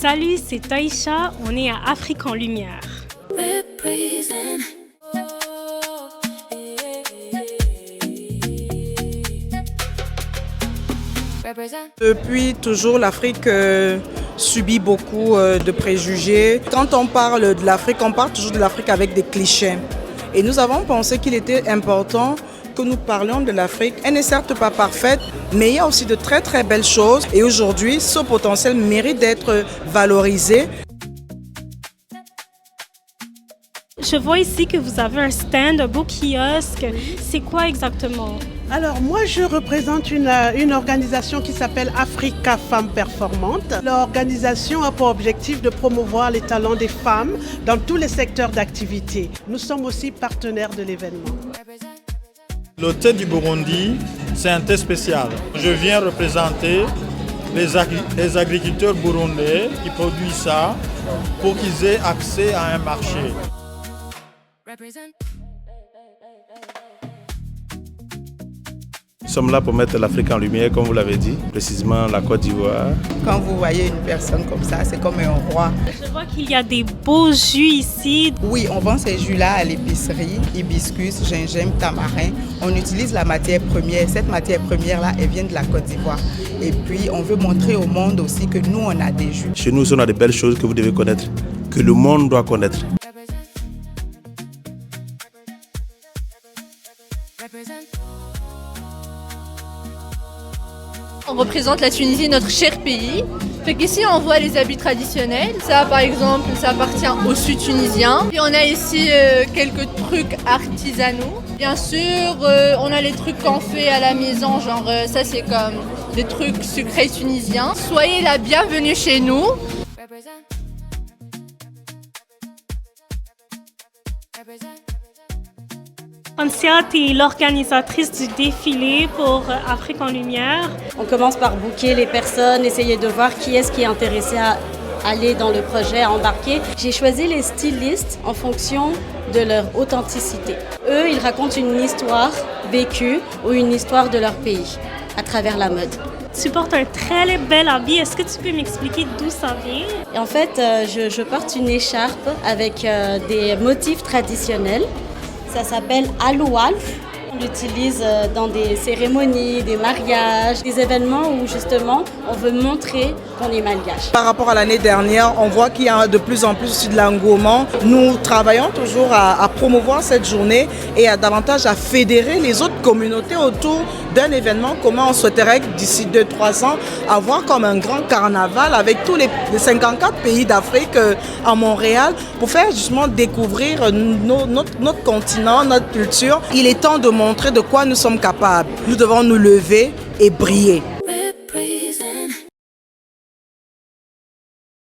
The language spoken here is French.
Salut, c'est Taïcha, on est à Afrique en Lumière. Depuis toujours, l'Afrique subit beaucoup de préjugés. Quand on parle de l'Afrique, on parle toujours de l'Afrique avec des clichés. Et nous avons pensé qu'il était important que nous parlions de l'Afrique. Elle n'est certes pas parfaite, mais il y a aussi de très très belles choses. Et aujourd'hui, ce potentiel mérite d'être valorisé. Je vois ici que vous avez un stand, un beau kiosque. C'est quoi exactement? Alors moi je représente une organisation qui s'appelle Africa Femmes Performantes. L'organisation a pour objectif de promouvoir les talents des femmes dans tous les secteurs d'activité. Nous sommes aussi partenaires de l'événement. Le thé du Burundi, c'est un thé spécial. Je viens représenter les agriculteurs burundais qui produisent ça pour qu'ils aient accès à un marché. Nous sommes là pour mettre l'Afrique en lumière, comme vous l'avez dit, précisément la Côte d'Ivoire. Quand vous voyez une personne comme ça, c'est comme un roi. Je vois qu'il y a des beaux jus ici. Oui, on vend ces jus-là à l'épicerie, hibiscus, gingembre, tamarin. On utilise la matière première. Cette matière première-là, elle vient de la Côte d'Ivoire. Et puis, on veut montrer au monde aussi que nous, on a des jus. Chez nous, on a de belles choses que vous devez connaître, que le monde doit connaître. On représente la Tunisie, notre cher pays. Fait qu'ici on voit les habits traditionnels. Ça par exemple, ça appartient au sud tunisien. Puis on a ici quelques trucs artisanaux. Bien sûr, on a les trucs qu'on fait à la maison, genre ça c'est comme des trucs sucrés tunisiens. Soyez la bienvenue chez nous. Ancia, tu es l'organisatrice du défilé pour Afrique en Lumière. On commence par booker les personnes, essayer de voir qui est-ce qui est intéressé à aller dans le projet, à embarquer. J'ai choisi les stylistes en fonction de leur authenticité. Eux, ils racontent une histoire vécue ou une histoire de leur pays à travers la mode. Tu portes un très bel habit. Est-ce que tu peux m'expliquer d'où ça vient? Et en fait, je porte une écharpe avec des motifs traditionnels. Ça s'appelle Aloual. On l'utilise dans des cérémonies, des mariages, des événements où justement on veut montrer qu'on est malgache. Par rapport à l'année dernière, on voit qu'il y a de plus en plus aussi de l'engouement. Nous travaillons toujours à promouvoir cette journée et davantage à fédérer les autres communautés autour d'un événement. Comment on souhaiterait d'ici 2-3 ans avoir comme un grand carnaval avec tous les 54 pays d'Afrique à Montréal pour faire justement découvrir notre continent, notre culture. Il est temps de montrer de quoi nous sommes capables. Nous devons nous lever et briller.